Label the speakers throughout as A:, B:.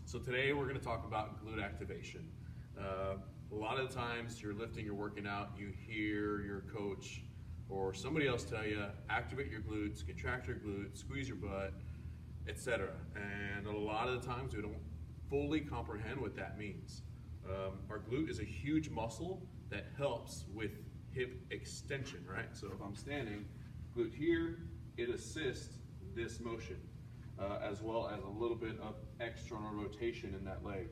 A: So today we're going to talk about glute activation. A lot of the times you're lifting, you're working out, you hear your coach or somebody else tell you, activate your glutes, contract your glutes, squeeze your butt, etc. And a lot of the times we don't fully comprehend what that means. Our glute is a huge muscle that helps with hip extension, right? So if I'm standing, glute here, it assists this motion, as well as a little bit of external rotation in that leg,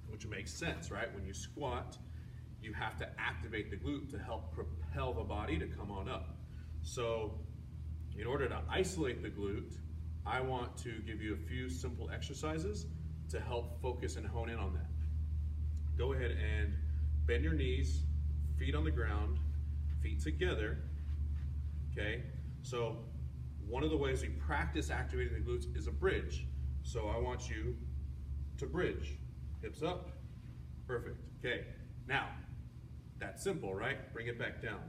A: which makes sense, right? When you squat, you have to activate the glute to help propel the body to come on up. So in order to isolate the glute, I want to give you a few simple exercises to help focus and hone in on that. Go ahead and bend your knees, feet on the ground, feet together, okay? So one of the ways we practice activating the glutes is a bridge. So I want you to bridge, hips up, perfect, okay. Now, that's simple, right? Bring it back down.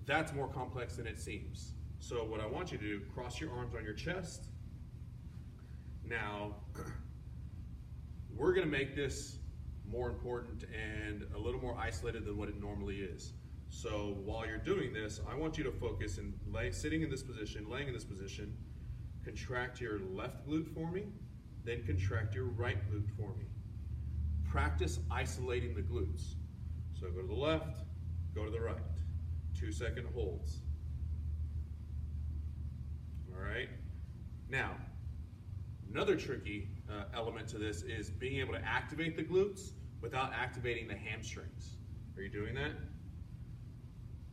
A: That's more complex than it seems. So what I want you to do, cross your arms on your chest. Now, we're gonna make this more important and a little more isolated than what it normally is. So while you're doing this, I want you to focus and sitting in this position, laying in this position, contract your left glute for me, then contract your right glute for me. Practice isolating the glutes. So go to the left, go to the right. 2-second holds. All right. Now, another tricky element to this is being able to activate the glutes without activating the hamstrings. Are you doing that?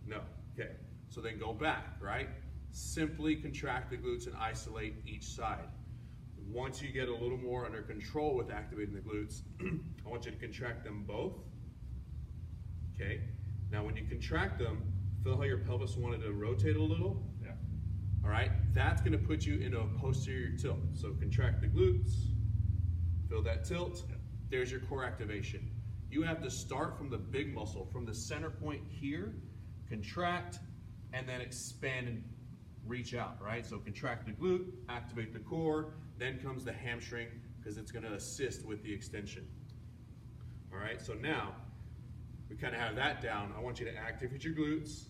A: No. Okay. So then go back, right? Simply contract the glutes and isolate each side. Once you get a little more under control with activating the glutes, I want you to contract them both. Okay. Now when you contract them, feel how your pelvis wanted to rotate a little? Yeah. All right. That's going to put you into a posterior tilt. So contract the glutes, feel that tilt. Yeah. There's your core activation. You have to start from the big muscle, from the center point here, contract, and then expand and reach out, right? So contract the glute, activate the core, then comes the hamstring because it's going to assist with the extension. All right, so now we kind of have that down. I want you to activate your glutes,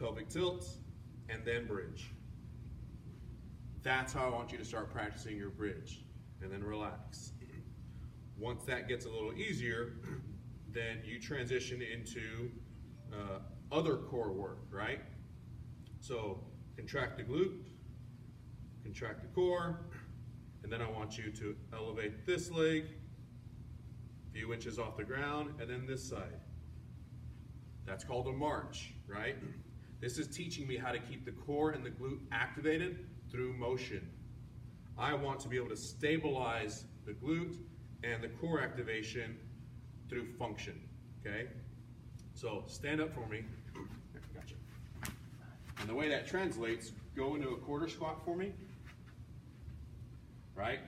A: pelvic tilts, and then bridge. That's how I want you to start practicing your bridge, and then relax. Once that gets a little easier, then you transition into other core work, right? So contract the glute, contract the core, and then I want you to elevate this leg a few inches off the ground, and then this side. That's called a march, right? This is teaching me how to keep the core and the glute activated through motion. I want to be able to stabilize the glute and the core activation through function, okay? So stand up for me. Gotcha. And the way that translates, go into a quarter squat for me, right?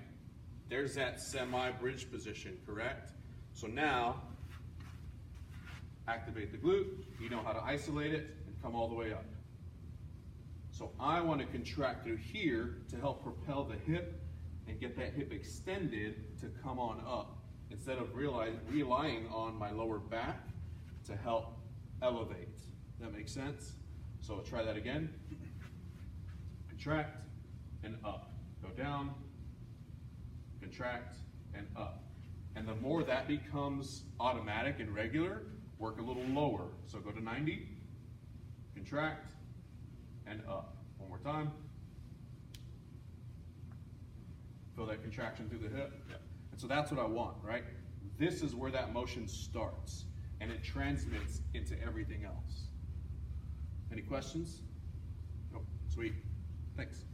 A: There's that semi-bridge position, correct? So now, activate the glute, you know how to isolate it, and come all the way up. So I want to contract through here to help propel the hip and get that hip extended to come on up, instead of relying on my lower back to help elevate. That makes sense? So try that again. Contract and up. Go down, contract and up. And the more that becomes automatic and regular, work a little lower. So go to 90, contract and up. One more time. Feel that contraction through the hip? Yeah. And so that's what I want, right? This is where that motion starts, and it transmits into everything else. Any questions? Nope. Sweet. Thanks.